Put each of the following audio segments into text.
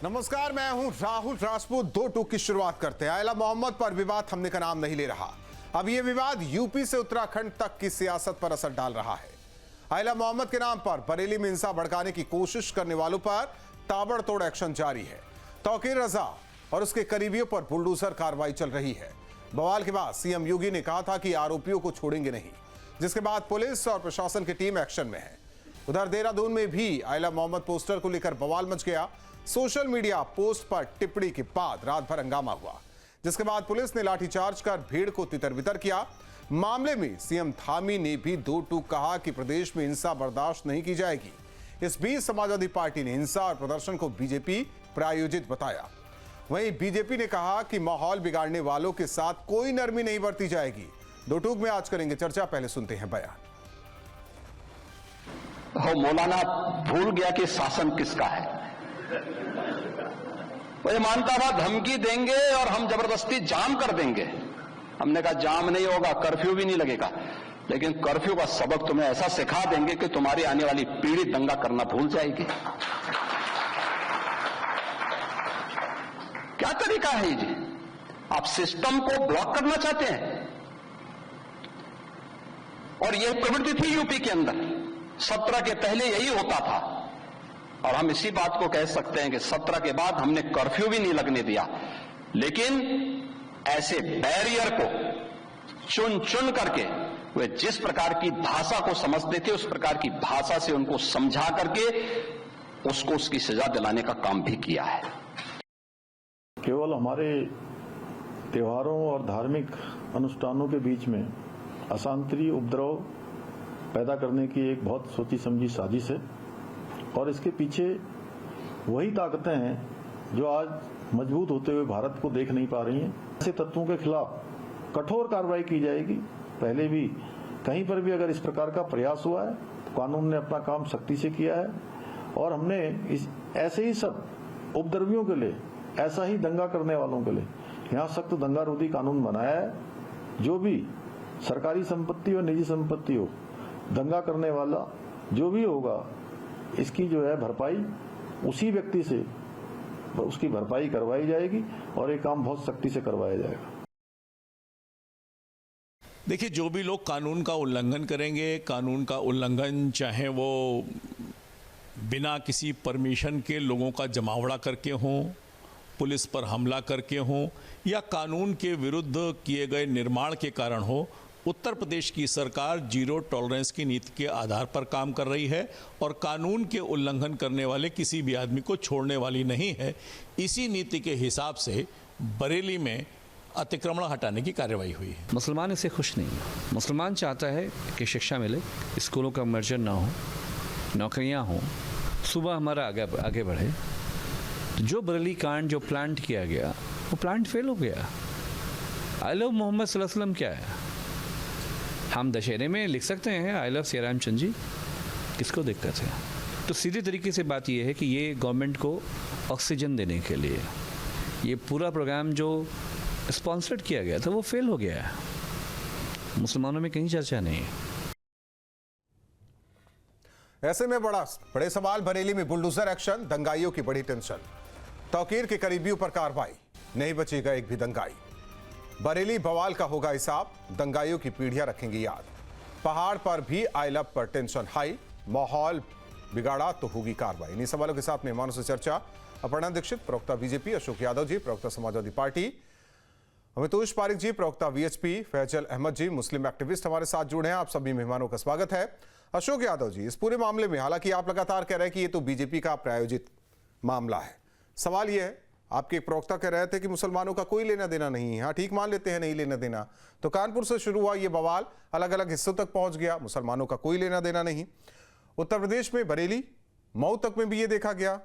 नमस्कार, मैं हूं राहुल राजपूत। दो टूक की शुरुआत करते हैं। आयला मोहम्मद पर विवाद थमने का नाम नहीं ले रहा। अब यह विवाद यूपी से उत्तराखंड तक की सियासत पर असर डाल रहा है। आयला मोहम्मद के नाम पर बरेली में हिंसा भड़काने की कोशिश करने वालों पर ताबड़तोड़ एक्शन जारी है। तौकीर रजा और उसके करीबियों पर बुलडोजर कार्रवाई चल रही है। बवाल के बाद सीएम योगी ने कहा था कि आरोपियों को छोड़ेंगे नहीं, जिसके बाद पुलिस और प्रशासन की टीम एक्शन में है। उधर देहरादून में भी आयला मोहम्मद पोस्टर को लेकर बवाल मच गया। सोशल मीडिया पोस्ट पर टिप्पणी के बाद रात भर हंगामा हुआ, जिसके बाद पुलिस ने लाठीचार्ज कर भीड़ को तितर-बितर किया। मामले में सीएम धामी ने भी दो टूक कहा कि प्रदेश में हिंसा बर्दाश्त नहीं की जाएगी। इस बीच समाजवादी पार्टी ने हिंसा और प्रदर्शन को बीजेपी प्रायोजित बताया। वहीं बीजेपी ने कहा कि माहौल बिगाड़ने वालों के साथ कोई नरमी नहीं बरती जाएगी। दो टूक में आज करेंगे चर्चा, पहले सुनते हैं बयान। मौलाना भूल गया कि शासन किसका है। वो ये मानता था धमकी देंगे और हम जबरदस्ती जाम कर देंगे। हमने कहा जाम नहीं होगा, कर्फ्यू भी नहीं लगेगा, लेकिन कर्फ्यू का सबक तुम्हें ऐसा सिखा देंगे कि तुम्हारी आने वाली पीढ़ी दंगा करना भूल जाएगी। क्या तरीका है जी? आप सिस्टम को ब्लॉक करना चाहते हैं। और यह प्रवृत्ति थी यूपी के अंदर, 17 के पहले यही होता था। और हम इसी बात को कह सकते हैं कि 17 के बाद हमने कर्फ्यू भी नहीं लगने दिया, लेकिन ऐसे बैरियर को चुन चुन करके वे जिस प्रकार की भाषा को समझते थे उस प्रकार की भाषा से उनको समझा करके उसको उसकी सजा दिलाने का काम भी किया है। केवल हमारे त्योहारों और धार्मिक अनुष्ठानों के बीच में अशांति, उपद्रव पैदा करने की एक बहुत सोची समझी साजिश है और इसके पीछे वही ताकतें हैं जो आज मजबूत होते हुए भारत को देख नहीं पा रही हैं। ऐसे तत्वों के खिलाफ कठोर कार्रवाई की जाएगी। पहले भी कहीं पर भी अगर इस प्रकार का प्रयास हुआ है तो कानून ने अपना काम सख्ती से किया है और हमने ऐसे ही सब उपद्रवियों के लिए, ऐसा ही दंगा करने वालों के लिए यहाँ सख्त दंगा रोधी कानून बनाया है। जो भी सरकारी संपत्ति और निजी संपत्ति हो, दंगा करने वाला जो भी होगा, इसकी जो है भरपाई उसी व्यक्ति से उसकी भरपाई करवाई जाएगी और ये काम बहुत सख्ती से करवाया जाएगा। देखिए, जो भी लोग कानून का उल्लंघन करेंगे, कानून का उल्लंघन चाहे वो बिना किसी परमिशन के लोगों का जमावड़ा करके हों, पुलिस पर हमला करके हों या कानून के विरुद्ध किए गए निर्माण के कारण हो, उत्तर प्रदेश की सरकार जीरो टॉलरेंस की नीति के आधार पर काम कर रही है और कानून के उल्लंघन करने वाले किसी भी आदमी को छोड़ने वाली नहीं है। इसी नीति के हिसाब से बरेली में अतिक्रमण हटाने की कार्रवाई हुई है। मुसलमान इससे खुश नहीं है। मुसलमान चाहता है कि शिक्षा मिले, स्कूलों का मर्जर ना हो, नौकरियां हों, सुबह हमारा आगे बढ़े। जो बरेली कांड जो प्लांट किया गया वो प्लांट फेल हो गया। आई लव मोहम्मद सल्लल्लाहु अलैहि वसल्लम क्या है? हम दशहरे में लिख सकते हैं आई लव श्री रामचंद्र जी, किसको दिक्कत है? तो सीधे तरीके से बात यह है कि ये गवर्नमेंट को ऑक्सीजन देने के लिए ये पूरा प्रोग्राम जो स्पॉन्सर्ड किया गया था वो फेल हो गया है। मुसलमानों में कहीं चर्चा नहीं है। ऐसे में बड़े सवाल, बरेली में बुलडोजर एक्शन, दंगाइयों की बड़ी टेंशन। तौकीर के करीबियों पर कार्रवाई, नहीं बचेगा एक भी दंगाई। बरेली बवाल का होगा हिसाब, दंगाइयों की पीढ़ियां रखेंगी याद। पहाड़ पर भी आई लव पर टेंशन हाई, माहौल बिगाड़ा तो होगी कार्रवाई। इन्हीं सवालों के साथ मेहमानों से चर्चा। अपर्णा दीक्षित, प्रवक्ता बीजेपी, अशोक यादव जी, प्रवक्ता समाजवादी पार्टी, अमितोष पारिक जी, प्रवक्ता वीएचपी, फैजल अहमद जी, मुस्लिम एक्टिविस्ट हमारे साथ जुड़े हैं। आप सभी मेहमानों का स्वागत है। अशोक यादव जी, इस पूरे मामले में हालांकि आप लगातार कह रहे हैं कि ये तो बीजेपी का प्रायोजित मामला है, सवाल यह है, आपके एक प्रवक्ता कह रहे थे कि मुसलमानों का कोई लेना देना नहीं है। हाँ, ठीक मान लेते हैं नहीं लेना देना, तो कानपुर से शुरू हुआ ये बवाल अलग अलग हिस्सों तक पहुंच गया, मुसलमानों का कोई लेना देना नहीं। उत्तर प्रदेश में बरेली, मऊ तक में भी ये देखा गया,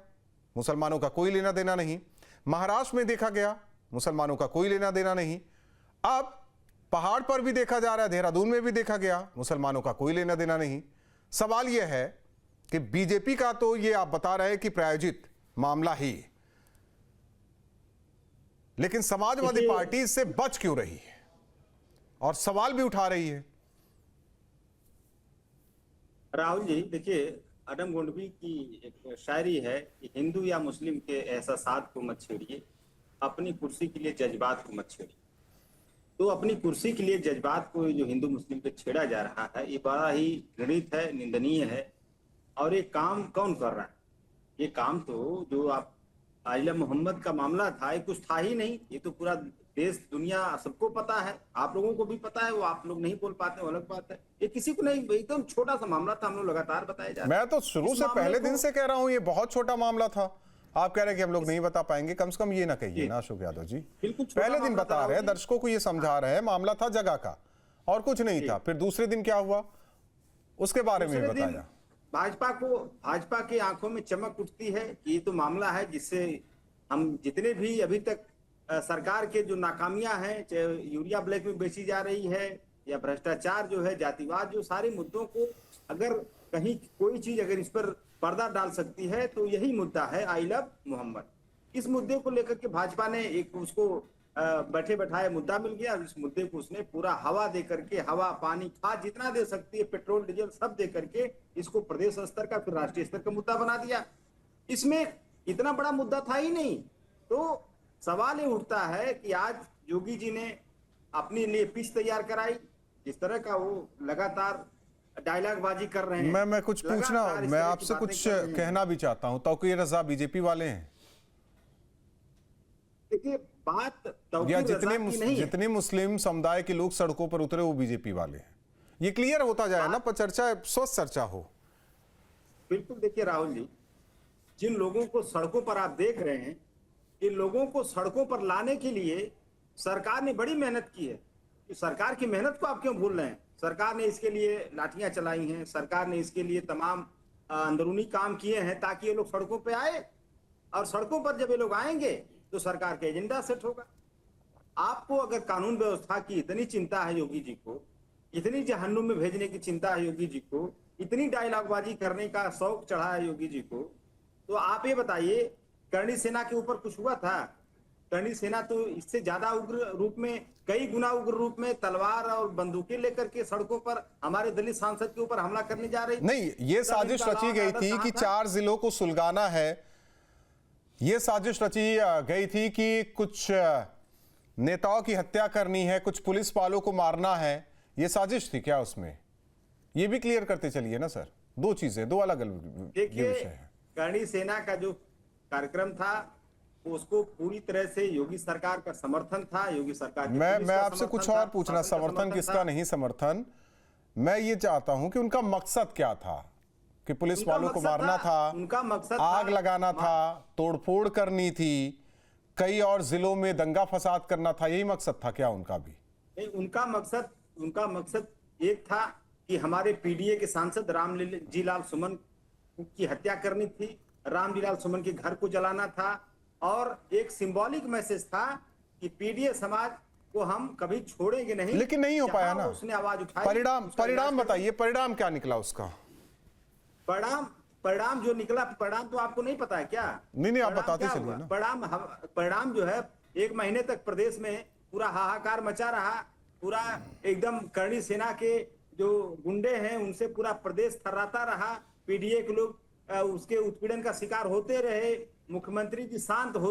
मुसलमानों का कोई लेना देना नहीं। महाराष्ट्र में देखा गया, मुसलमानों का कोई लेना देना नहीं। अब पहाड़ पर भी देखा जा रहा है, देहरादून में भी देखा गया, मुसलमानों का कोई लेना देना नहीं। सवाल यह है कि बीजेपी का तो ये आप बता रहे हैं कि प्रायोजित मामला ही, लेकिन समाजवादी पार्टी इससे बच क्यों रही है और सवाल भी उठा रही है? राहुल जी, देखिए, अडम गोंडवी की एक शायरी है कि हिंदू या मुस्लिम के एहसासात को मत छेड़िए, अपनी कुर्सी के लिए जज्बात को मत छेड़िए। तो अपनी कुर्सी के लिए जज्बात को जो हिंदू मुस्लिम पे छेड़ा जा रहा है, ये बड़ा ही घृणित है, निंदनीय है। और ये काम कौन कर रहा है? ये काम तो जो आप आइला मोहम्मद का मामला था, ये कुछ था ही नहीं। ये तो पूरा देश दुनिया सबको पता है, आप लोगों को भी पता है, वो आप लोग नहीं बोल पाते, वो अलग बात है। ये किसी को नहीं, एकदम छोटा सा मामला था, हम लोग लगातार बताए जा रहे हैं। मैं तो शुरू से पहले दिन से कह रहा हूं ये बहुत छोटा मामला था। आप कह रहे हैं कि हम लोग नहीं बता पाएंगे, कम से कम ये ना कहिए ना अशोक यादव जी। बिल्कुल छोटा पहले दिन मामला बता था रहे हैं, राहुल जी। दर्शकों को ये समझा रहे हैं मामला था जगह का और कुछ नहीं था। फिर दूसरे दिन क्या हुआ उसके बारे में भी दूसरे दिन बताया। भाजपा की आंखों में चमक उठती है कि ये तो मामला है जिससे हम जितने भी अभी तक सरकार के जो नाकामियां हैं, चाहे यूरिया ब्लैक में बेची जा रही है या भ्रष्टाचार जो है, जातिवाद, जो सारे मुद्दों को अगर कहीं कोई चीज अगर इस पर पर्दा डाल सकती है तो यही मुद्दा है आई लव मोहम्मद। इस मुद्दे को लेकर के भाजपा ने एक उसको बैठे बैठाए मुद्दा मिल गया। इस मुद्दे को उसने पूरा हवा दे करके, हवा पानी खाद जितना दे सकती है, पेट्रोल डीजल सब दे करके इसको प्रदेश स्तर का फिर राष्ट्रीय स्तर का मुद्दा बना दिया। इसमें इतना बड़ा मुद्दा था ही नहीं। तो सवाल ये उठता है कि आज योगी जी ने अपने लिए पिच तैयार कराई, जिस तरह का वो लगातार डायलॉग बाजी कर रहे हैं। मैं कुछ पूछना, मैं आपसे कुछ कहना भी चाहता हूं। तौकीर रजा बीजेपी वाले हैं? देखिए, बात या तौकीर रजा की नहीं है। जितने मुस्लिम समुदाय के लोग सड़कों पर उतरे वो बीजेपी वाले हैं, ये क्लियर होता जाए ना, पर चर्चा स्वस्थ चर्चा हो। बिल्कुल, देखिए राहुल जी, जिन लोगों को सड़कों पर आप देख रहे हैं, इन लोगों को सड़कों पर लाने के लिए सरकार ने बड़ी मेहनत की है। सरकार की मेहनत को आप क्यों भूल रहे हैं? सरकार ने इसके लिए लाठियां चलाई हैं, सरकार ने इसके लिए तमाम अंदरूनी काम किए हैं ताकि ये लोग सड़कों पे आए। और सड़कों पर जब ये लोग आएंगे तो सरकार का एजेंडा सेट होगा। आपको अगर कानून व्यवस्था की इतनी चिंता है योगी जी को, इतनी जहन्नुम में भेजने की चिंता है योगी जी को, इतनी डायलॉगबाजी करने का शौक चढ़ा है योगी जी को, तो आप ये बताइए, करणी सेना के ऊपर कुछ हुआ था? करणी सेना तो इससे ज्यादा उग्र रूप में, कई गुना उग्र रूप में तलवार और बंदूकें लेकर के सड़कों पर हमारे दलित सांसद के ऊपर हमला करने जा रही थी। नहीं, ये साजिश रची गई थी कि 4 जिलों को सुलगाना है। ये साजिश रची गई थी कि कुछ नेताओं की हत्या करनी है, कुछ पुलिस वालों को मारना है। ये साजिश थी क्या उसमें? ये भी क्लियर करते चलिए ना सर। दो चीजें, दो अलग अलग देखिए, विषय है। करणी सेना का जो कार्यक्रम था उसको पूरी तरह से योगी सरकार का समर्थन था। योगी सरकार की पुलिस मैं का आपसे कुछ समर्थन और था, पूछना, शासन का समर्थन किसका था। नहीं समर्थन, मैं ये चाहता हूं कि उनका मकसद क्या था? कि पुलिस उनका वालों को मकसद मारना था, उनका मकसद आग था, लगाना था, तोड़फोड़ करनी थी, कई और जिलों में दंगा फसाद करना था, यही मकसद था क्या उनका भी? नहीं, उनका मकसद एक था कि हमारे पीडीए के सांसद रामजीलाल सुमन की हत्या करनी थी, रामजीलाल सुमन के घर को जलाना था, और एक सिंबॉलिक मैसेज था कि पीडीए समाज को हम कभी छोड़ेंगे नहीं। लेकिन नहीं हो पाया ना। उसने आवाज उठाई। परिणाम बताइए, परिणाम क्या निकला उसका? परिणाम जो निकला, परिणाम तो आपको नहीं पता है क्या? नहीं, आप परिणाम बताते क्या चलिए हुआ? ना। परिणाम जो है, 1 महीने तक प्रदेश में पूरा हाहाकार मचा रहा। पूरा एकदम करणी सेना के जो गुंडे हैं उनसे पूरा प्रदेश थर्राता रहा। पीडीए के लोग उसके उत्पीड़न का शिकार होते रहे। मुख्यमंत्री जी शांत हो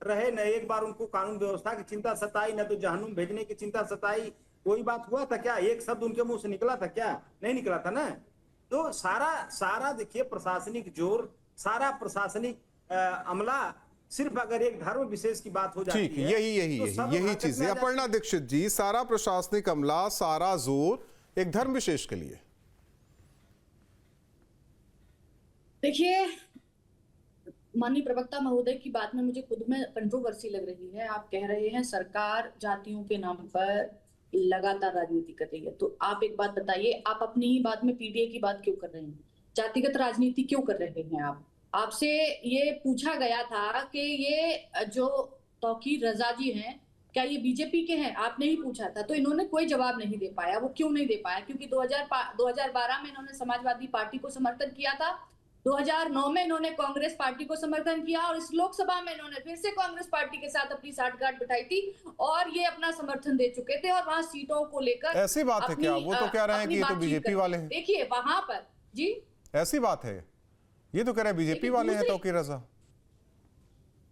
रहे, न एक बार उनको कानून व्यवस्था की चिंता सताई, न तो जहन्नुम भेजने की चिंता सताई। कोई बात हुआ था क्या? एक शब्द उनके मुंह से निकला था क्या? नहीं निकला था ना। तो सारा देखिए प्रशासनिक जोर, सारा प्रशासनिक अमला, सिर्फ अगर एक धर्म विशेष की बात हो जाती है, ठीक, यही चीज है। अपर्णा दीक्षित जी, सारा प्रशासनिक अमला, सारा जोर एक धर्म विशेष के लिए। देखिए, माननीय प्रवक्ता महोदय की बात में मुझे खुद में कंट्रोवर्सी लग रही है। आप कह रहे हैं सरकार जातियों के नाम पर लगातार राजनीति कर रही है, तो आप एक बात बताइए, आप अपनी ही बात में पीडीए की बात क्यों कर रहे हैं? जातिगत राजनीति क्यों कर रहे हैं आप? आपसे ये पूछा गया था कि ये जो तौकीर रजा जी हैं, क्या ये बीजेपी के हैं? आपने ही पूछा था, तो इन्होंने कोई जवाब नहीं दे पाया। वो क्यों नहीं दे पाया? क्योंकि 2012 में इन्होंने समाजवादी पार्टी को समर्थन किया था, 2009 में इन्होंने कांग्रेस पार्टी को समर्थन किया, और इस लोकसभा में इन्होंने फिर से कांग्रेस पार्टी के साथ अपनी साठगांठ बिठाई थी और ये अपना समर्थन दे चुके थे, और वहां सीटों को लेकर ऐसी बात है क्या? वो तो कह रहे हैं कि ये तो बीजेपी वाले हैं। देखिए वहां पर जी, ऐसी बात है ये तो कह रहे हैं बीजेपी लेकिन वाले हैं दूसरी- तौकीर रजा।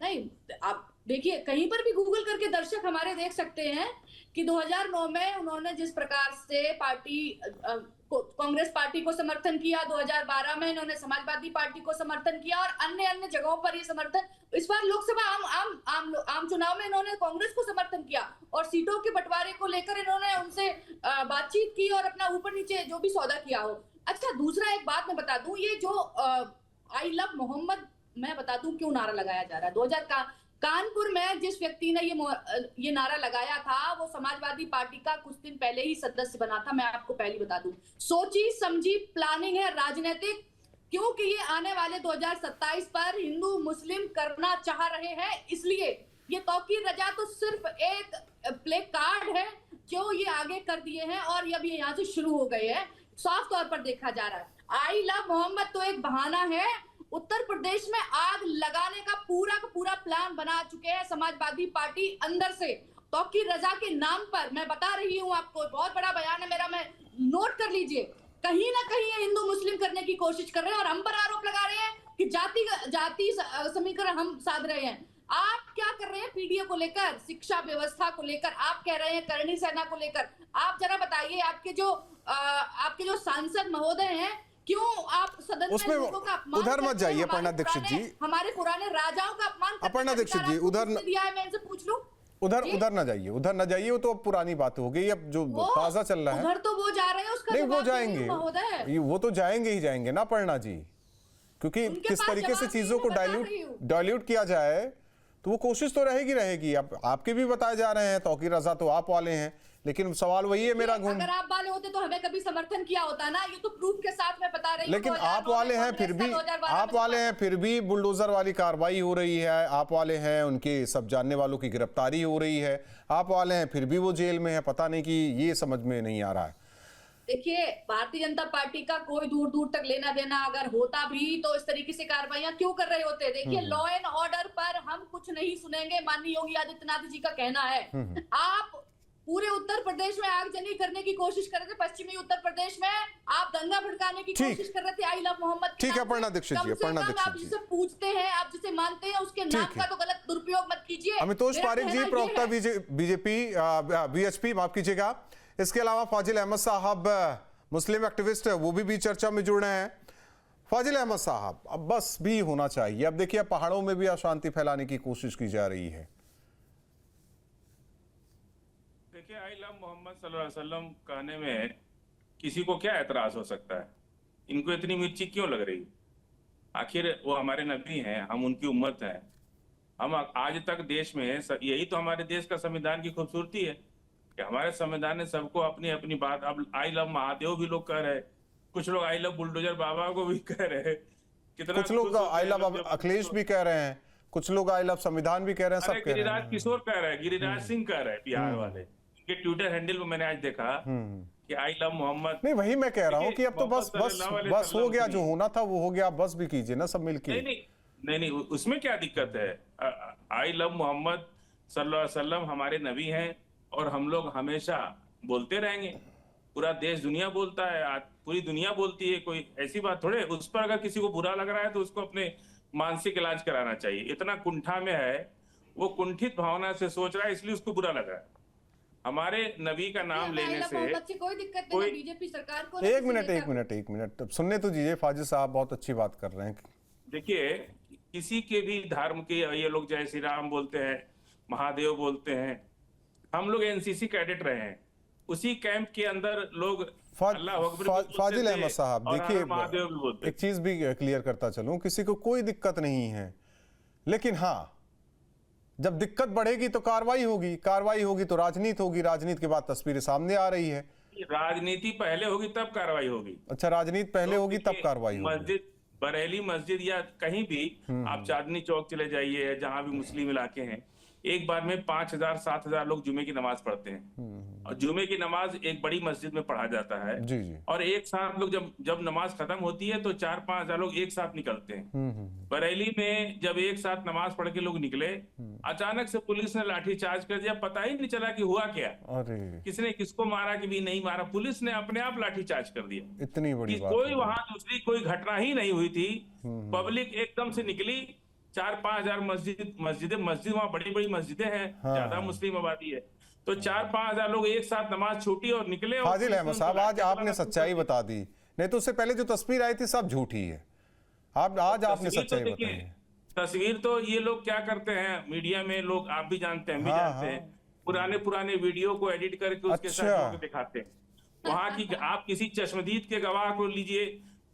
नहीं, आप देखिए कहीं पर भी गूगल करके दर्शक हमारे देख सकते हैं कि 2009 में उन्होंने जिस प्रकार से पार्टी कांग्रेस पार्टी को समर्थन किया, 2012 में इन्होंने समाजवादी पार्टी को समर्थन किया और अन्य अन्य जगहों पर ये समर्थन, इस बार लोकसभा आम चुनाव में इन्होंने कांग्रेस को समर्थन किया और सीटों के बंटवारे को लेकर इन्होंने उनसे बातचीत की और अपना ऊपर नीचे जो भी सौदा किया हो। अच्छा, दूसरा एक बात मैं बता दूं, ये जो आई लव मोहम्मद, मैं बता दूं क्यों नारा लगाया जा रहा है। 2000 कानपुर में जिस व्यक्ति ने ये नारा लगाया था वो समाजवादी पार्टी का कुछ दिन पहले ही सदस्य बना था। मैं आपको पहले बता दूं, सोची समझी प्लानिंग है राजनीतिक, क्योंकि ये आने वाले 2027 पर हिंदू मुस्लिम करना चाह रहे हैं, इसलिए ये तौकीर रजा तो सिर्फ एक प्ले कार्ड है जो ये आगे कर दिए हैं और अब ये यहाँ से शुरू हो गए हैं, साफ तौर पर देखा जा रहा है। आई लव मोहम्मद तो एक बहाना है। उत्तर प्रदेश में आग लगाने का पूरा प्लान बना चुके हैं समाजवादी पार्टी अंदर से। तौकीर रजा के नाम पर मैं बता रही हूं आपको, बहुत बड़ा बयान है मेरा, मैं नोट कर लीजिए, कहीं ना कहीं ये हिंदू मुस्लिम करने की कोशिश कर रहे हैं और हम पर आरोप लगा रहे हैं कि जाति समीकरण हम साध रहे हैं। आप क्या कर रहे हैं पीडीए को लेकर, शिक्षा व्यवस्था को लेकर, आप कह रहे हैं करणी सेना को लेकर। आप जरा बताइए, आपके जो सांसद महोदय हैं, क्यों आप सदन में लोगों का अपमान उधर मत करते हैं? जाइए अपर्णा दीक्षित जी, हमारे पुराने राजाओं का अपमान करते हैं। अपर्णा दीक्षित जी, उधर दिया है, मैं इनसे पूछ लूं। उधर ना जाइए, वो तो अब पुरानी बात हो गई, अब जो ताजा चल रहा है उधर तो वो जा रहे हैं, उसका नहीं, वो जवाब जाएंगे, दीजिए महोदय। वो तो जाएंगे ही जाएंगे ना अपर्णा जी, क्योंकि उनके किस पास तरीके से जवाब चीजों को नहीं है, मैं बता रही हूं। डाइल्यूट किया जाए तो वो कोशिश तो रहेगी। अब आपके भी बताए जा रहे हैं, तौकीर रजा तो आप वाले हैं, लेकिन सवाल वही है मेरा घूम, अगर आप वाले होते तो हमें कभी समर्थन किया होता ना, ये तो प्रूफ के साथ मैं बता रही हूं। लेकिन आप वाले हैं फिर भी बुलडोजर वाली कार्रवाई हो रही है, आप वाले हैं उनके सब जानने वालों की गिरफ्तारी हो रही है, आप वाले हैं फिर भी वो जेल में है, पता नहीं कि ये समझ में नहीं आ रहा है। देखिए, भारतीय जनता पार्टी का कोई दूर दूर तक लेना देना अगर होता भी तो इस तरीके से कार्रवाइयां क्यों कर रहे होते। देखिए, लॉ एंड ऑर्डर पर हम कुछ नहीं सुनेंगे, माननीय योगी आदित्यनाथ जी का कहना है। आप पूरे उत्तर प्रदेश में आगजनी करने की कोशिश कर रहे थे, पश्चिमी उत्तर प्रदेश में आप दंगा भड़काने की कोशिश कर रहे थे आई लव मोहम्मद के ठीक है नाम अपर्णा से। दीक्षित जी, कम से अपर्णा कम दीक्षित आप जी, जिसे पूछते हैं, आप जिसे मानते हैं, उसके नाम का तो गलत दुरुपयोग मत कीजिए। अमितोष मेरा पारिक जी, कहना ये प्रवक्ता है। बीजेपी बीएचपी, माफ कीजिएगा, इसके अलावा फाजिल अहमद साहब मुस्लिम एक्टिविस्ट, वो भी चर्चा में जुड़ रहे हैं। फाजिल अहमद साहब, अब बस भी होना चाहिए। अब देखिए, पहाड़ों में भी अशांति फैलाने की कोशिश की जा रही है। देखिए, आई लव मोहम्मद सल्लल्लाहु अलैहि वसल्लम कहने में किसी को क्या एतराज हो सकता है? इनको इतनी मिर्ची क्यों लग रही? आखिर वो हमारे नबी हैं, हम उनकी उम्मत हैं। हम आज तक देश में, यही तो हमारे देश का संविधान की खूबसूरती है कि हमारे संविधान ने सबको अपनी अपनी बात, अब आई लव महादेव भी लोग कह रहे हैं, कुछ लोग आई लव बुलडोजर बाबा को भी कह रहे हैं, कितना कुछ लोग आई लव अखिलेश भी कह रहे हैं, कुछ लोग आई लव संविधान भी कह रहे हैं, सब कह रहे गिरिराज हैं। किशोर कह रहे हैं, गिरिराज सिंह कह रहे हैं, बिहार वाले, उनके ट्विटर हैंडल में मैंने आज देखा कि आई लव मोहम्मद। नहीं, वही मैं कह रहा हूँ कि अब तो बस हो गया, जो होना था वो हो गया, बस भी कीजिए ना सब मिलके। नहीं, उसमें क्या दिक्कत है? आई लव मोहम्मद सल्लल्लाहु अलैहि वसल्लम हमारे नबी हैं और हम लोग हमेशा बोलते रहेंगे। पूरा देश दुनिया बोलता है, आज पूरी दुनिया बोलती है, कोई ऐसी बात थोड़े। उस पर अगर किसी को बुरा लग रहा है तो उसको अपने मानसिक इलाज कराना चाहिए। इतना कुंठा में है, वो कुंठित भावना से सोच रहा है, इसलिए उसको बुरा लग रहा है। हमारे नबी का नाम लेने से कोई दिक्कत नहीं, बीजेपी सरकार को। एक मिनट सुनने तो दीजिए, फाजिल साहब बहुत अच्छी बात कर रहे हैं। देखिए, किसी के भी धर्म के, ये लोग जय श्री राम बोलते हैं, महादेव बोलते हैं, हम लोग एनसीसी कैडेट रहे हैं, उसी कैंप के अंदर लोग फाजिल अहमद साहब, देखिए एक चीज भी क्लियर करता चलूं, किसी को कोई दिक्कत नहीं है, लेकिन हाँ, जब दिक्कत बढ़ेगी तो कार्रवाई होगी तो राजनीति होगी, राजनीति के बाद तस्वीरें सामने आ रही है। राजनीति पहले होगी तब कार्रवाई होगी। अच्छा, राजनीति पहले होगी तब कार्रवाई होगी। मस्जिद, बरेली मस्जिद या कहीं भी आप चांदनी चौक चले जाइए, जहां भी मुस्लिम इलाके हैं, एक बार में 5,000 7,000 लोग जुमे की नमाज पढ़ते हैं और जुमे की नमाज एक बड़ी मस्जिद में पढ़ा जाता है जी जी। और एक साथ लोग जब नमाज खत्म होती है तो 4-5 हजार लोग एक साथ निकलते हैं। बरेली में जब एक साथ नमाज पढ़ के लोग निकले, अचानक से पुलिस ने लाठीचार्ज कर दिया, पता ही नहीं चला कि हुआ क्या, अरे किसने किसको मारा कि भी नहीं मारा, पुलिस ने अपने आप लाठीचार्ज कर दिया। इतनी बड़ी बात कोई वहां दूसरी कोई घटना ही नहीं हुई थी, पब्लिक एकदम से निकली। 4-5 हजार मस्जिद वहां बड़ी बड़ी मस्जिदें हैं, ज्यादा मुस्लिम आबादी है, तो 4-5 हजार लोग एक साथ नमाज छूटी और निकले। फाजिल अहमद साहब, आज आपने सच्चाई बता दी, नहीं तो उससे पहले जो तस्वीर आई थी सब झूठी है। आज आपने सच्चाई बताई। तस्वीर तो ये लोग क्या करते हैं मीडिया में, लोग आप भी जानते हैं, हम भी जानते हैं, पुराने वीडियो को एडिट करके उसके साथ दिखाते हैं। वहां की आप किसी चश्मदीद के गवाह को लीजिए,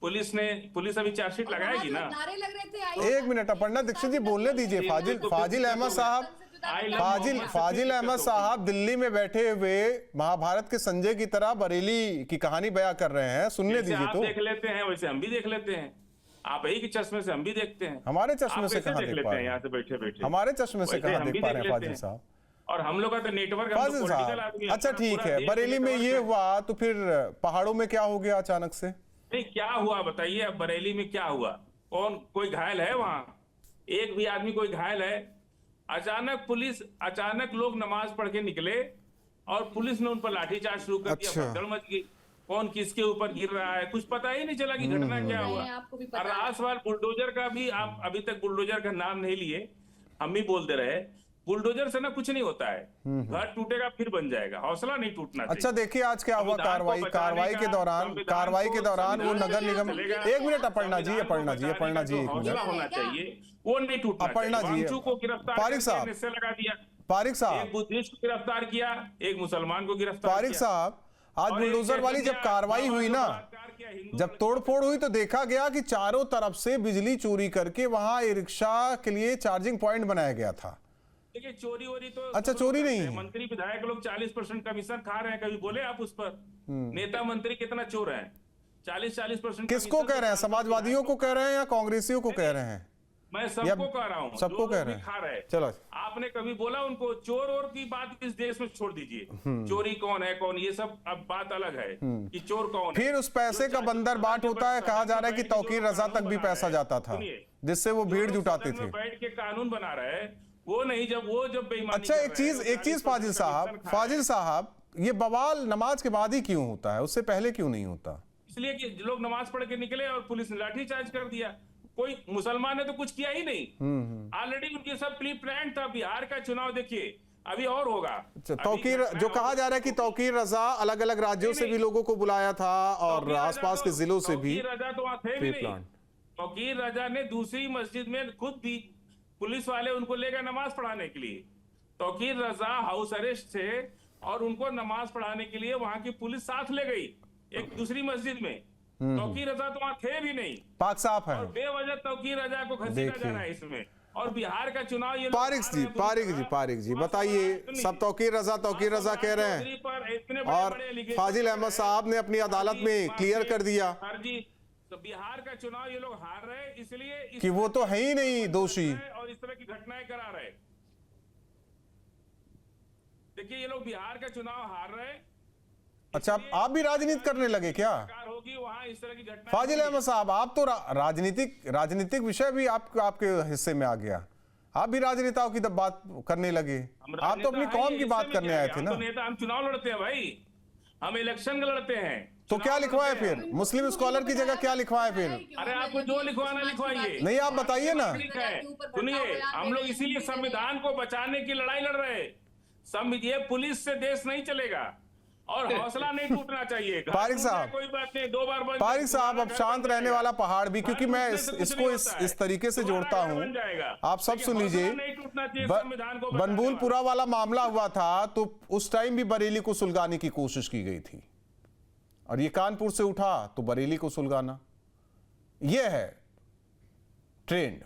पुलिस अभी चार्जशीट लगाएगी ना। नारे लग रहे थे, एक मिनट अपर्णा दीक्षित जी बोलने दीजिए। फाजिल अहमद साहब, फाजिल अहमद साहब दिल्ली में बैठे हुए महाभारत के संजय की तरह बरेली की कहानी बयां कर रहे हैं, सुनने दीजिए। तो देख लेते हैं वैसे हम भी देख लेते हैं, आप ही के चश्मे से हम भी देखते हैं। हमारे चश्मे से कहां देख पा रहे हैं? यहाँ से बैठे बैठे हमारे चश्मे से कहां देख पा रहे हैं फाजिल साहब? और हम लोग का तो नेटवर्क, फाजिल साहब अच्छा ठीक है, बरेली में ये हुआ तो फिर पहाड़ों में क्या हो गया अचानक से? नहीं क्या हुआ बताइए, अब बरेली में क्या हुआ? कोई घायल है वहां? एक भी आदमी कोई घायल है? अचानक लोग नमाज पढ़ के निकले और पुलिस ने उन पर लाठीचार्ज शुरू कर दिया। भगदड़ मच गई, कौन किसके ऊपर गिर रहा है कुछ पता ही नहीं चला कि घटना क्या हुआ। और रहा सवाल बुलडोजर का भी, आप अभी तक बुलडोजर का नाम नहीं लिए, हम भी बोलते रहे, बुलडोजर से ना कुछ नहीं होता है, घर टूटेगा फिर बन जाएगा, हौसला नहीं टूटना चाहिए। अच्छा देखिए आज क्या हुआ, कार्रवाई के दौरान वो नगर निगम, एक मिनट अपर्णा जी एक मिनट होना चाहिए, वो नहीं टूटना। अपर्णा जी को गिरफ्तार लगा दिया, पारिक साहब एक बुद्धिस्ट को गिरफ्तार किया, एक मुसलमान को गिरफ्तार। पारिक साहब आज बुलडोजर वाली जब कार्रवाई हुई ना, जब तोड़फोड़ हुई तो देखा गया कि चारों तरफ से बिजली चोरी करके वहां ई रिक्शा के लिए चार्जिंग पॉइंट बनाया गया था। देखिए चोरी वोरी तो अच्छा चोरी नहीं है, मंत्री विधायक लोग 40% कमीशन खा रहे हैं, कभी बोले आप उस पर? नेता मंत्री कितना चोर है? 40% किसको कह रहे हैं? समाजवादियों को कह रहे हैं या कांग्रेसियों को कह रहे हैं? मैं सबको कह रहा हूँ, सबको कह रहे हैं, खा रहे हैं। चलो आपने कभी बोला उनको? चोर और की बात इस देश में छोड़ दीजिए, चोरी कौन है कौन, ये सब अब बात अलग है कि चोर कौन है। फिर उस पैसे का बंदर बाट होता है, कहा जा रहा है कि तौकीर रजा तक भी पैसा जाता था जिससे वो भीड़ जुटाते थे। बैठ के कानून बना रहे हैं वो नहीं, जब बेईमानी। अच्छा एक चीज फाजिल साहब ये बवाल नमाज के बाद ही क्यों होता है, उससे पहले क्यों नहीं होता? इसलिए कि लोग नमाज पढ़ के निकले और पुलिस ने लाठीचार्ज कर दिया। कोई मुसलमान ने तो कुछ किया ही नहीं, ऑलरेडी उनके सब प्री प्लान था। बिहार का चुनाव देखिए अभी और होगा। तौकीर जो कहा जा रहा है कि तौकीर रजा अलग अलग राज्यों से भी लोगों को बुलाया था और आसपास के जिलों से भी। रजा तो वहां थे भी नहीं। तौकीर रजा ने दूसरी मस्जिद में खुद भी पुलिस वाले उनको ले गए नमाज पढ़ाने के लिए। तौकीर रजा हाउस अरेस्ट थे और उनको नमाज पढ़ाने के लिए वहां की पुलिस साथ ले गई एक दूसरी मस्जिद में। तौकीर रजा तो वहां थे भी नहीं, पाक साफ है, और बेवजह तौकीर रजा को घसीटा जा रहा है इसमें। और बिहार का चुनाव ये पारिक जी बताइए, सब तौकीर रजा कह रहे हैं और फाजिल अहमद साहब ने अपनी अदालत में क्लियर कर दिया तो बिहार का चुनाव ये लोग हार रहे हैं, इसलिए कि वो तो है ही नहीं दोषी और इस तरह की घटनाएं करा रहे। देखिए ये लोग बिहार का चुनाव हार रहे हैं। अच्छा आप भी राजनीति करने लगे क्या? होगी वहां इस तरह की घटना। फाजिल अहमद साहब आप तो राजनीतिक विषय भी आपके हिस्से में आ गया, आप भी राजनेताओं की बात करने लगे। आप तो अपनी कौम की बात करने आए थे ना। नेता हम चुनाव लड़ते हैं भाई, हम इलेक्शन लड़ते हैं। तो क्या लिखवाए फिर? मुस्लिम स्कॉलर की जगह क्या लिखवाए फिर? अरे आपको जो लिखवाना लिखवाइए। नहीं आप बताइए ना। सुनिए हम लोग इसीलिए संविधान को बचाने की लड़ाई लड़ रहे हैं। ये पुलिस से देश नहीं चलेगा और हौसला नहीं टूटना चाहिए। पारिक साहब कोई बात नहीं, 2 बार पारिक साहब अब शांत रहने वाला पहाड़ भी, क्योंकि मैं इसको इस तरीके से जोड़ता हूँ, आप सब सुन लीजिए। बनबूलपुरा वाला मामला हुआ था तो उस टाइम भी बरेली को सुलगाने की कोशिश की गई थी और ये कानपुर से उठा तो बरेली को सुलगाना, ये है ट्रेंड।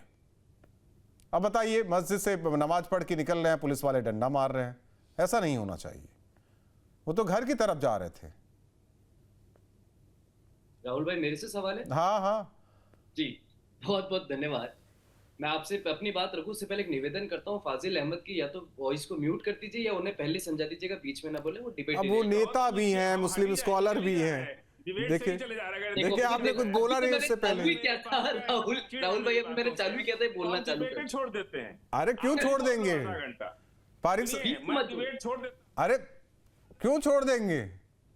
अब बताइए मस्जिद से नमाज पढ़ के निकल रहे हैं, पुलिस वाले डंडा मार रहे हैं, ऐसा नहीं होना चाहिए। वो तो घर की तरफ जा रहे थे। राहुल भाई मेरे से सवाल है? हाँ जी बहुत बहुत धन्यवाद। मैं आपसे अपनी बात रखूं उससे पहले एक निवेदन करता हूं, फाजिल अहमद की या तो वॉइस को म्यूट कर दीजिए या उन्हें पहले समझा दीजिएगा, बीच में ना बोले, वो डिबेट। अब वो नेता भी हैं, मुस्लिम स्कॉलर भी हैं। देखिए आपने कुछ बोला नहीं उससे पहले। क्या था राहुल भाई, अब मैंने चालू ही किया था, बोलना चालू कर। छोड़ देते हैं। अरे क्यों छोड़ देंगे फारिक छोड़ देते, अरे क्यों छोड़ देंगे?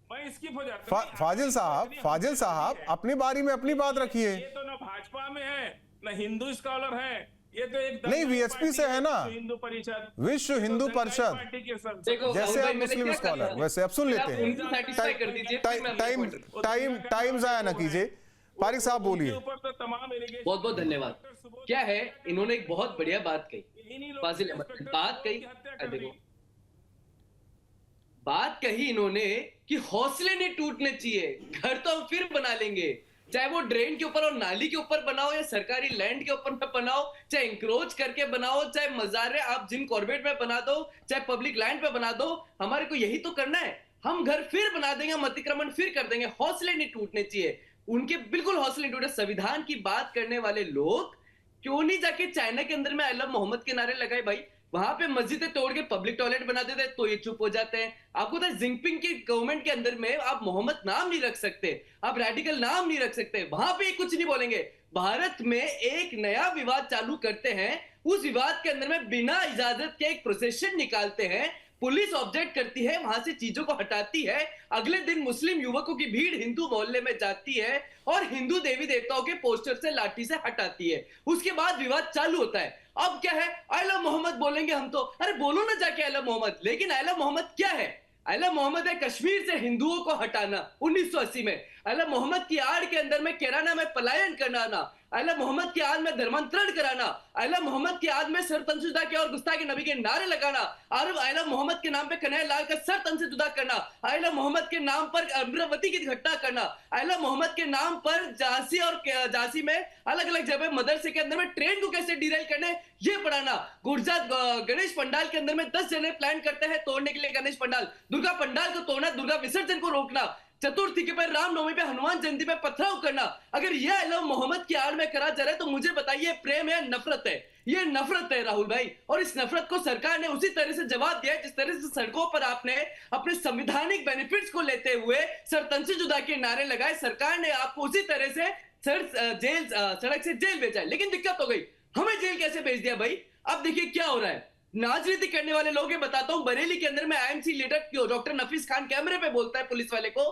मैं स्किप हो जाता हूं। फाजिल साहब अपनी बारी में अपनी बात रखिए। ये तो ना भाजपा में है ना हिंदू स्कॉलर है, ये तो एक नहीं वीएसपी से है ना, हिंदू परिषद, विश्व हिंदू परिषद। जैसे आप मुस्लिम स्कॉलर वैसे अब सुन लेते हैं। टाइम जाया ना कीजिए। फारिक साहब बोलिए। बहुत बहुत धन्यवाद। क्या है, इन्होंने एक बहुत बढ़िया बात कही, फाजिल अहमद बात कही, देखो बात कही इन्होंने कि हौसले नहीं टूटने चाहिए, घर तो हम फिर बना लेंगे, चाहे वो ड्रेन के ऊपर और नाली के ऊपर बनाओ या सरकारी लैंड के ऊपर में बनाओ, चाहे इंक्रोच करके बनाओ, चाहे मजारे आप जिन कॉर्बेट में बना दो, चाहे पब्लिक लैंड पे बना दो, हमारे को यही तो करना है। हम घर फिर बना देंगे, हम अतिक्रमण फिर कर देंगे, हौसले नहीं टूटने चाहिए। उनके बिल्कुल हौसले नहीं टूटे। संविधान की बात करने वाले लोग क्यों नहीं जाके चाइना के अंदर में आई लव मोहम्मद के नारे लगाए भाई? वहां पे मस्जिदें तोड़ के पब्लिक टॉयलेट बना देते तो ये चुप हो जाते हैं। आपको तो जिनपिंग की गवर्नमेंट के अंदर में आप मोहम्मद नाम नहीं रख सकते, आप रेडिकल नाम नहीं रख सकते, वहां पे कुछ नहीं बोलेंगे। भारत में एक नया विवाद चालू करते हैं, उस विवाद के अंदर में बिना इजाजत के एक प्रोसेशन निकालते हैं, पुलिस ऑब्जेक्ट करती है, वहां से चीजों को हटाती है, अगले दिन मुस्लिम युवकों की भीड़ हिंदू मोहल्ले में जाती है और हिंदू देवी देवताओं के पोस्टर से लाठी से हटाती है। उसके बाद विवाद चालू होता है। अब क्या है, आई लव मोहम्मद बोलेंगे हम तो, अरे बोलो ना जाके आई लव मोहम्मद। लेकिन आई लव मोहम्मद क्या है? आई लव मोहम्मद है कश्मीर से हिंदुओं को हटाना 1980 में। आई लव मोहम्मद की आड़ के अंदर में कैराना में पलायन कराना, आई लव मोहम्मद की आड़ में धर्मांतरण कराना, आई लव मोहम्मद की आड़ में सर तन से जुदा के और गुस्ताखी नबी के नारे लगाना, और आई लव मोहम्मद के नाम पे कन्हैया लाल का सर तन से जुदा करना, आई लव मोहम्मद के नाम पर अमरावती की घटना करना, आई लव मोहम्मद के नाम पर झांसी और झांसी में अलग अलग जगह मदरसे के अंदर में ट्रेन को कैसे डिरेल करने ये पढ़ाना, गुजरात गणेश पंडाल के अंदर में 10 जने प्लान करते हैं तोड़ने के लिए गणेश पंडाल, दुर्गा पंडाल को तोड़ना, दुर्गा विसर्जन को रोकना, चतुर्थी के पर रामनवमी पे हनुमान जयंती पे पथराव करना। अगर ये आई लव मोहम्मद की आड़ में करा जा रहा है तो मुझे बताइए प्रेम है नफरत है? ये नफरत है राहुल भाई, और इस नफरत को सरकार ने उसी तरह से जवाब दिया जिस तरह से सड़कों पर आपने अपने संवैधानिक बेनिफिट्स को लेते हुए सर तन से जुदा के नारे लगाए, सरकार ने आपको उसी तरह से सड़क से जेल भेजा है। लेकिन दिक्कत हो गई, हमें जेल कैसे भेज दिया भाई? अब देखिए क्या हो रहा है, राजनीति करने वाले लोग, बताता हूं, बरेली के अंदर में आईएमसी लीडर डॉक्टर नफीस खान कैमरे पे बोलता है पुलिस वाले को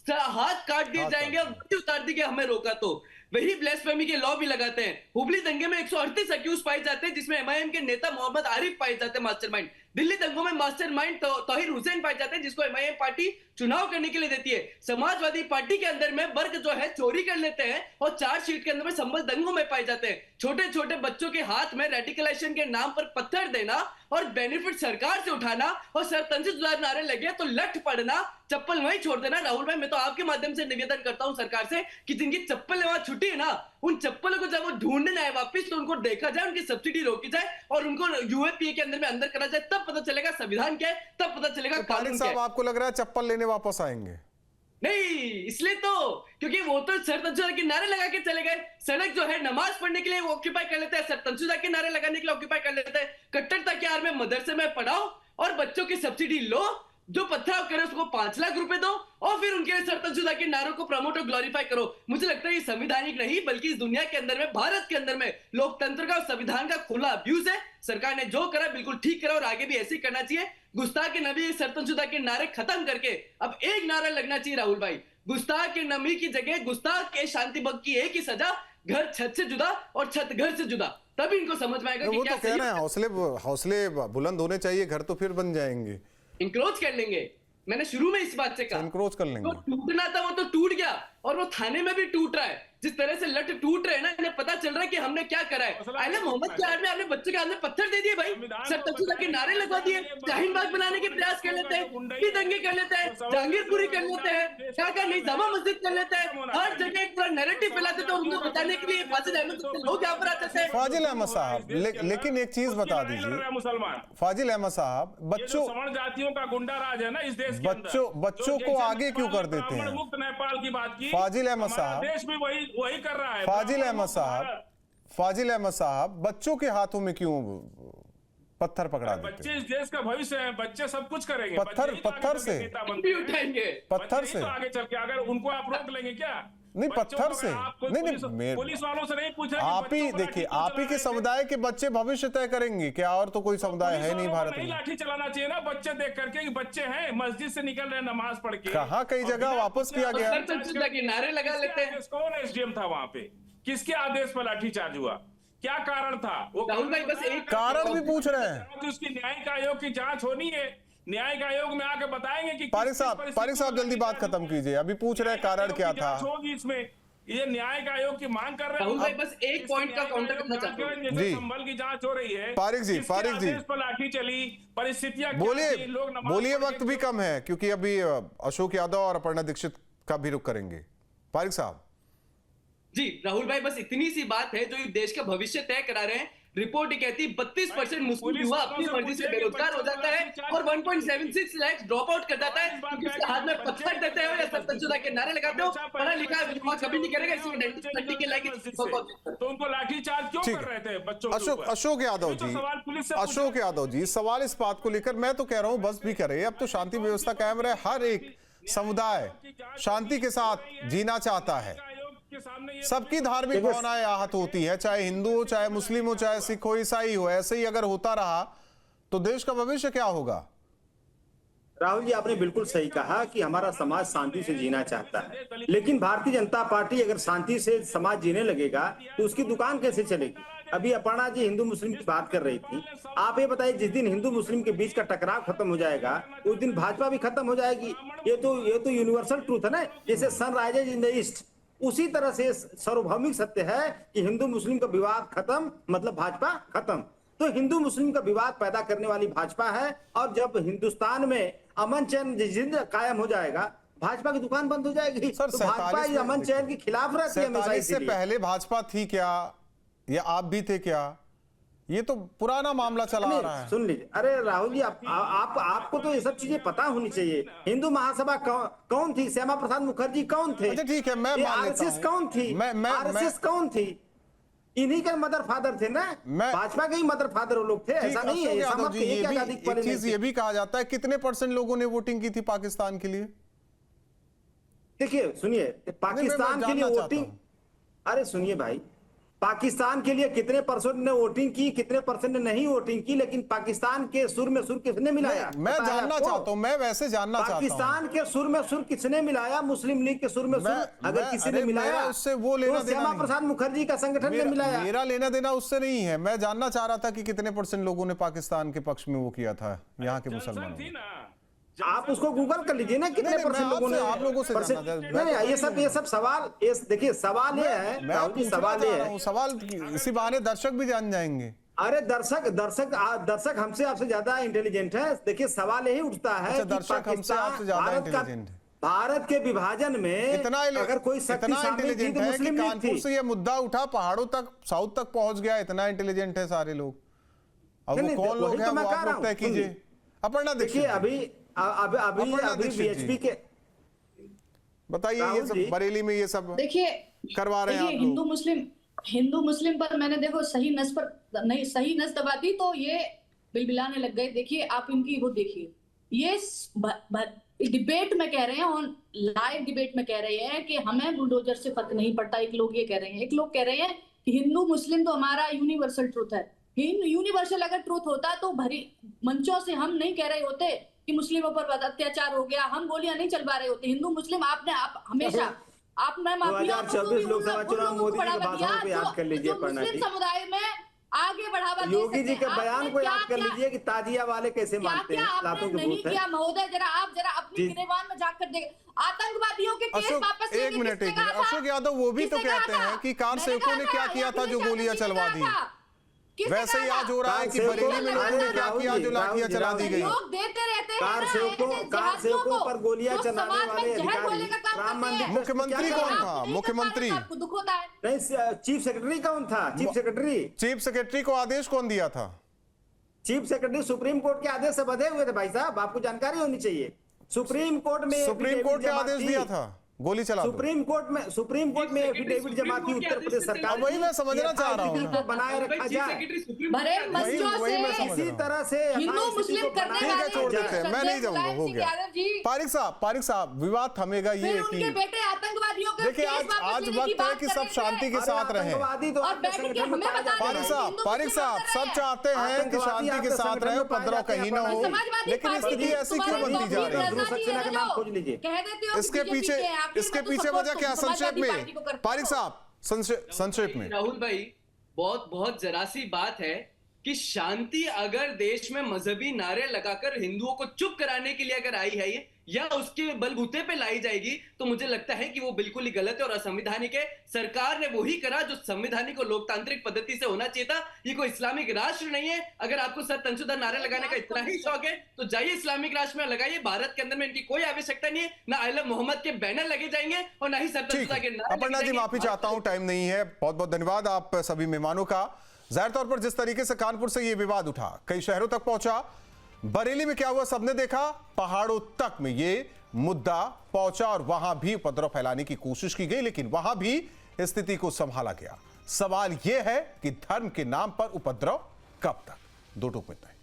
हाथ काट दिए जाएंगे और बत्ती उतार दी, हमें रोका तो। वही ब्लेसफेमी के लॉ भी लगाते हैं। हुबली दंगे में 138 अक्यूज पाए जाते हैं जिसमें एमआईएम के नेता मोहम्मद आरिफ पाए जाते हैं मास्टरमाइंड। दिल्ली दंगों में मास्टरमाइंड तौहीर हुसैन पाए जाते हैं जिसको एमआईएम पार्टी चुनाव करने के लिए देती है। समाजवादी पार्टी के अंदर में वर्ग जो है चोरी कर लेते हैं और चार्जशीट के अंदर में संबल दंगों में पाए जाते हैं। छोटे छोटे बच्चों के हाथ में रेडिकलाइजेशन के नाम पर पत्थर देना और बेनिफिट सरकार से उठाना और सर तन से जुदा नारे लगे तो लठ पड़ना, चप्पल वहीं छोड़ देना। राहुल भाई मैं तो आपके माध्यम से निवेदन करता हूं सरकार से कि जिनकी चप्पल वहां छुट्टी है ना, उन चप्पलों को जब वो ढूंढने आए वापस तो उनको देखा जाए, उनकी सब्सिडी रोकी जाए और उनको यूएपीए के अंदर में अंदर करा जाए, तब पता चलेगा संविधान क्या है, तब पता चलेगा कानून क्या है। आपको लग रहा है चप्पल लेने वापस आएंगे? नहीं, इसलिए तो क्योंकि वो तो सर तंसुदा के नारे लगा के चले गए। सड़क जो है नमाज पढ़ने के लिए वो ऑक्यूपाई कर लेते हैं, सर तंसुदा के नारे लगाने के लिए ऑक्यूपाई कर लेते हैं। कट्टरता के आड़ में मदरसे में पढ़ाओ और बच्चों की सब्सिडी लो, जो पथराव करे उसको 5 लाख रुपए दो और फिर उनके सर तन जुदा के नारों को प्रमोट और ग्लोरीफाई करो। मुझे लगता है ये संवैधानिक नहीं बल्कि इस दुनिया के अंदर में, भारत के अंदर में लोकतंत्र का और संविधान का खुला अब्यूज है। सरकार ने जो करा बिल्कुल ठीक करा और आगे भी ऐसे ही करना चाहिए। गुस्ताख के नबी सर तन जुदा के नारे खत्म करके अब एक नारा लगना चाहिए राहुल भाई, गुस्ताख के नबी की जगह गुस्ताख के शांति भंग की एक ही सजा, घर छत से जुदा और छत घर से जुदा। तभी इनको समझ में आएगा कि वो क्या तो कह रहे हैं हौसले बुलंद होने चाहिए, घर तो फिर बन जाएंगे। इंक्रोच कर लेंगे, मैंने शुरू में इस बात से कहा इंक्रोच कर लेंगे। तो टूटना था वो तो टूट गया और वो थाने में भी टूट रहा है। जिस तरह से लट टूट रहे हैं ना, इन्हें पता चल रहा है कि हमने क्या करा है। आइला मोहम्मद के आड़ में अपने बच्चों के हाथ में पत्थर दे दिए भाई, सर तफसीला के नारे लगवा दिए, शाहीन बाग बनाने के प्रयास कर लेते हैं, दंगे कर लेते हैं, जहांगीरपुरी कर लेते हैं, क्या क्या नहीं जामा मस्जिद कर लेते हैं, हर जगह एक पूरा नैरेटिव फैलाते थे उनको बताने के लिए फाजिल अहमद लोग यहाँ पर आते थे। फाजिल अहमद साहब लेकिन एक चीज बता दीजिए मुसलमान फाजिल अहमद साहब, बच्चों सवर्ण जातियों का गुंडा राज है ना इस देश के बच्चों को आगे क्यों कर देते हैं? मुक्त नेपाल की बात की, फाजिल अहमद साहब देश भी वही कर रहा है। फाजिल अहमद साहब फाजिल अहमद साहब, बच्चों के हाथों में क्यों पत्थर पकड़ा देते बच्चे हैं? इस देश का भविष्य है, बच्चे सब कुछ करेंगे। पत्थर- बच्चे ही तो पत्थर आगे से? चल के नेता बनते भी हैं। उठाएंगे पत्थर बच्चे ही से? तो आगे चल के, अगर उनको आप रोक लेंगे क्या? नहीं, बच्चों पत्थर को से आप कोई नहीं, पुलिस वालों से नहीं पूछ रहे कि आप ही बच्चों को देखिए, लाठी आप ही क्यों के चला रहे थे? समुदाय के बच्चे भविष्य तय करेंगे क्या? और तो कोई समुदाय है नहीं पुलिस वालों भारत को नहीं में। लाठी चलाना चाहिए ना, बच्चे देख करके कि बच्चे हैं मस्जिद से निकल रहे हैं नमाज पढ़ के। कहाँ कई और जगह बिना वापस किसी किया गया। पत्थर के नारे लगा लेते हैं। कौन एसडीएम था वहां पे? किसके आदेश पर लाठीचार्ज हुआ? क्या कारण था? वो राहुल भाई बस एक कारण भी पूछ रहे हैं। तो उसकी न्यायिक आयोग की जांच होनी है। न्यायिक आयोग में आके बताएंगे कि पारिक साहब जल्दी बात खत्म कीजिए, अभी पूछ रहे हैं कारण क्या था। होगी इसमें, ये न्यायिक आयोग की मांग कर रहे हैं। राहुल भाई बस एक पॉइंट का काउंटर करना चाहता हूं। जैसे जी। संभल की जांच हो रही है, पारिक जी, किसके पारिक जी। आदेश पर लाठी चली, परिस्थितियां क्या बोलिए थी, लोग नमाज बोलिए, पढ़ के वक्त भी कम है क्योंकि अभी अशोक यादव और अपर्णा दीक्षित का भी रुख करेंगे। पारिक साहब जी राहुल भाई बस इतनी सी बात है जो इस देश का भविष्य तय करा रहे हैं। रिपोर्ट ये कहती है 32% मुस्लिम युवा अपनी मर्जी से बेरोजगार हो जाता है और 1.76 लाख ड्रॉप आउट कर जाता है क्योंकि उसके हाथ में पत्थर देते हो या सत्ताजुदा के नारे लगाते हो। पढ़ा लिखा विद्वान कभी नहीं करेगा, इसलिए डेंटिस्ट के लायक तो उनको लाठीचार्ज क्यों ठीक कर है। रहे थे बच्चों के ऊपर? अशोक यादव ये तो जी, सवाल पुलिस से अशोक यादव जी, सवाल इस बात को लेकर मैं तो कह रहा हूं बस भी करे, अब तो शांति व्यवस्था कायम रहे, हर एक समुदाय शांति के साथ जीना चाहता है। सबकी धार्मिक भावनाएं आहत होती है, चाहे हिंदू हो, चाहे मुस्लिम हो, चाहे सिख हो, ईसाई हो। ऐसे ही अगर होता रहा तो देश का भविष्य क्या होगा? राहुल जी, आपने बिल्कुल सही कहा कि हमारा समाज शांति से जीना चाहता है, लेकिन भारतीय जनता पार्टी अगर शांति से समाज जीने लगेगा तो उसकी दुकान कैसे चलेगी? अभी अपर्णा जी हिंदू मुस्लिम की बात कर रही थी। आप ये बताइए, जिस दिन हिंदू मुस्लिम के बीच का टकराव खत्म हो जाएगा उस दिन भाजपा भी खत्म हो जाएगी। ये तो यूनिवर्सल ट्रूथ है ना, जैसे sun rises in the east, उसी तरह से सार्वभौमिक सत्य है कि हिंदू मुस्लिम का विवाद खत्म मतलब भाजपा खत्म। तो हिंदू मुस्लिम का विवाद पैदा करने वाली भाजपा है, और जब हिंदुस्तान में अमन चैन जिंद कायम हो जाएगा भाजपा की दुकान बंद हो जाएगी। सर, तो भाजपा इस अमन चैन के खिलाफ रहती है हमेशा। 47 से इसीलिए पहले भाजपा थी क्या, या आप भी थे क्या? ये तो पुराना मामला चला आ रहा है। सुन लीजिए, अरे राहुल जी, आपको तो ये सब चीजें पता होनी चाहिए। हिंदू महासभा कौन थी? श्यामा प्रसाद मुखर्जी कौन थे? अच्छा ठीक है, मैं मान लेता आरएसएस हूं। कौन थी? आरएसएस कौन थी? इन्हीं के मदर फादर थे ना, भाजपा के ही मदर फादर वो लोग थे। ऐसा नहीं है, यादव जी, एक चीज ये भी कहा जाता है, कितने % लोगों ने वोटिंग की थी पाकिस्तान के लिए? देखिए सुनिए, पाकिस्तान के लिए वोटिंग, अरे सुनिए भाई, पाकिस्तान के लिए कितने % ने वोटिंग की, कितने % ने नहीं वोटिंग की, लेकिन पाकिस्तान के सुर में सुर किसने मिलाया? मैं जानना चाहता हूं, मैं वैसे जानना चाहता हूं। पाकिस्तान के सुर में सुर किसने मिलाया? मुस्लिम लीग के सुर में सुर अगर किसी ने मिलाया उससे वो लेना तो श्यामा प्रसाद मुखर्जी का संगठन ने मिलाया। मेरा लेना देना उससे नहीं है। मैं जानना चाह रहा था कि कितने % लोगों ने पाकिस्तान के पक्ष में वो किया था यहाँ के मुसलमानों ने। आप उसको गूगल कर लीजिए ना, कितने % लोगों ने। आप लोगों से नहीं, ये सब सवाल, देखिए सवाल ये है, सवाल ये है, सवाल इसी बहाने दर्शक भी जान जाएंगे। अरे दर्शक हमसे आपसे ज्यादा इंटेलिजेंट है। देखिए सवाल यही उठता है कि दर्शक हमसे आपसे ज्यादा इंटेलिजेंट है। भारत के विभाजन में इतना अगर कोई शक्ति शामिल थी तो मुस्लिम लीग कानपुर थी। से ये मुद्दा उठा, पहाड़ों तक, साउथ तक पहुंच गया। इतना इंटेलिजेंट है सारे लोग। अब वो कौन लोग हैं वो आप लोग तय कीजिए। अपर्णा देखिए, अभी बीएचपी के बताइए, ये सब बरेली में ये सब देखिए करवा रहे हैं आप लोग। हिंदू मुस्लिम पर मैंने देखो सही नस दबा दी तो ये बिलबिलाने लग गए। देखिए आप इनकी वो देखिए, ये डिबेट में कह रहे हैं, और लाइव डिबेट में कह रहे हैं कि हमें बुलडोजर से फर्क नहीं पड़ता। एक लोग ये कह रहे हैं, एक लोग कह रहे हैं कि हिंदू मुस्लिम तो हमारा यूनिवर्सल ट्रूथ है। यूनिवर्सल अगर ट्रूथ होता तो भरी मंचों से हम नहीं कह रहे होते कि मुस्लिमों पर अत्याचार हो गया, हम गोलियां नहीं चलवा रहे होते। हिंदू मुस्लिम आप हमेशा आपने 2024 लोकसभा चुनाव मोदी जी के भाषणों को याद कर लीजिए। मुस्लिम समुदाय में आगे बढ़ावा योगी जी के बयान को याद कर लीजिए कि ताजिया वाले कैसे मानते हैं, लातों के नहीं भूत है। किया महोदय, जरा अपनी गिरेबान में जाकर देख। आतंकवादियों के केस वापस एक मिनट अशोक यादव वो भी तो कहते हैं कि कार सेवकों ने क्या किया था जो गोलियां चलवा दी। वैसे ही आज हो रहा है कि बरेली में लोगों ने क्या किया जो लाठियां चला दी गई। लोग देते रहते हैं कार सेवकों पर गोलियां चलाने वाले अधिकारी, राम मंदिर मुख्यमंत्री कौन था? मुख्यमंत्री दुख होता है। नहीं, चीफ सेक्रेटरी कौन था? चीफ सेक्रेटरी को आदेश कौन दिया था? चीफ सेक्रेटरी सुप्रीम कोर्ट के आदेश से बंधे हुए थे भाई साहब, आपको जानकारी होनी चाहिए। सुप्रीम कोर्ट में सुप्रीम कोर्ट ने आदेश दिया था गोली चला दो। सुप्रीम कोर्ट में एफिडेविट जमा की उत्तर प्रदेश सरकार, वही मैं समझना चाह रहा हूँ को बनाए रखा जाए बड़े मंचों वही मैं से समझ इसी तरह से हिंदू मुस्लिम करने ठीक है, वाले छोड़ देते हैं, मैं नहीं जाऊंगा, हो गया। यादव जी, पारिक साहब विवाद थमेगा ये फिर कि उनके बेटे आतंकवादियों का देखिए केस वापस आज लेने की वक्त है बात कि कर सब रहे थे। शांति के साथ रहें। आतंकवादी तो और आपके बैठ के संगठन में हमें पाया बता जाता है। पारिक साहब सब चाहते हैं कि शांति के साथ रहे, उपद्रव कहीं ना हो, समाजवादी लेकिन पार्टी स्थिति ऐसी क्यों बनती जा रही है? सक्सेना का नाम खोज लीजिए। कह देते हो कि इसके बीजेपी पीछे के हैं, आखिर इसके में तो पीछे support वजह क्या? तुम संक्षेप समाजवादी में पार्टी को करते पारिक हो। साहब संक्षेप में। राहुल भाई, बहुत जरा सी बात है कि शांति अगर देश में मजहबी नारे लगाकर हिंदुओं को चुप कराने के लिए अगर आई है ये, या उसके बलबूते पे लाई जाएगी, तो मुझे लगता है कि वो बिल्कुल ही गलत है और असंवैधानिक है। सरकार ने वही करा जो संवैधानिक और लोकतांत्रिक पद्धति से होना चाहिए था। ये कोई इस्लामिक राष्ट्र नहीं है। अगर आपको सत्य संशोधन नारे लगाने का इतना ही शौक है तो जाइए इस्लामिक राष्ट्र में लगाइए। भारत के अंदर में इनकी कोई आवश्यकता नहीं है। ना आई लव मोहम्मद के बैनर लगे जाएंगे और ना ही सत्य ठीक संशोधन के नारे लगे अपर्णा जी, जाएंगे। माफी चाहता हूं, टाइम नहीं है। बहुत बहुत धन्यवाद आप सभी मेहमानों का। जाहिर तौर पर जिस तरीके से कानपुर से ये विवाद उठा, कई शहरों तक पहुंचा, बरेली में क्या हुआ सबने देखा, पहाड़ों तक में ये मुद्दा पहुंचा और वहां भी उपद्रव फैलाने की कोशिश की गई, लेकिन वहां भी स्थिति को संभाला गया। सवाल यह है कि धर्म के नाम पर उपद्रव कब तक? दो टूक मिलता है।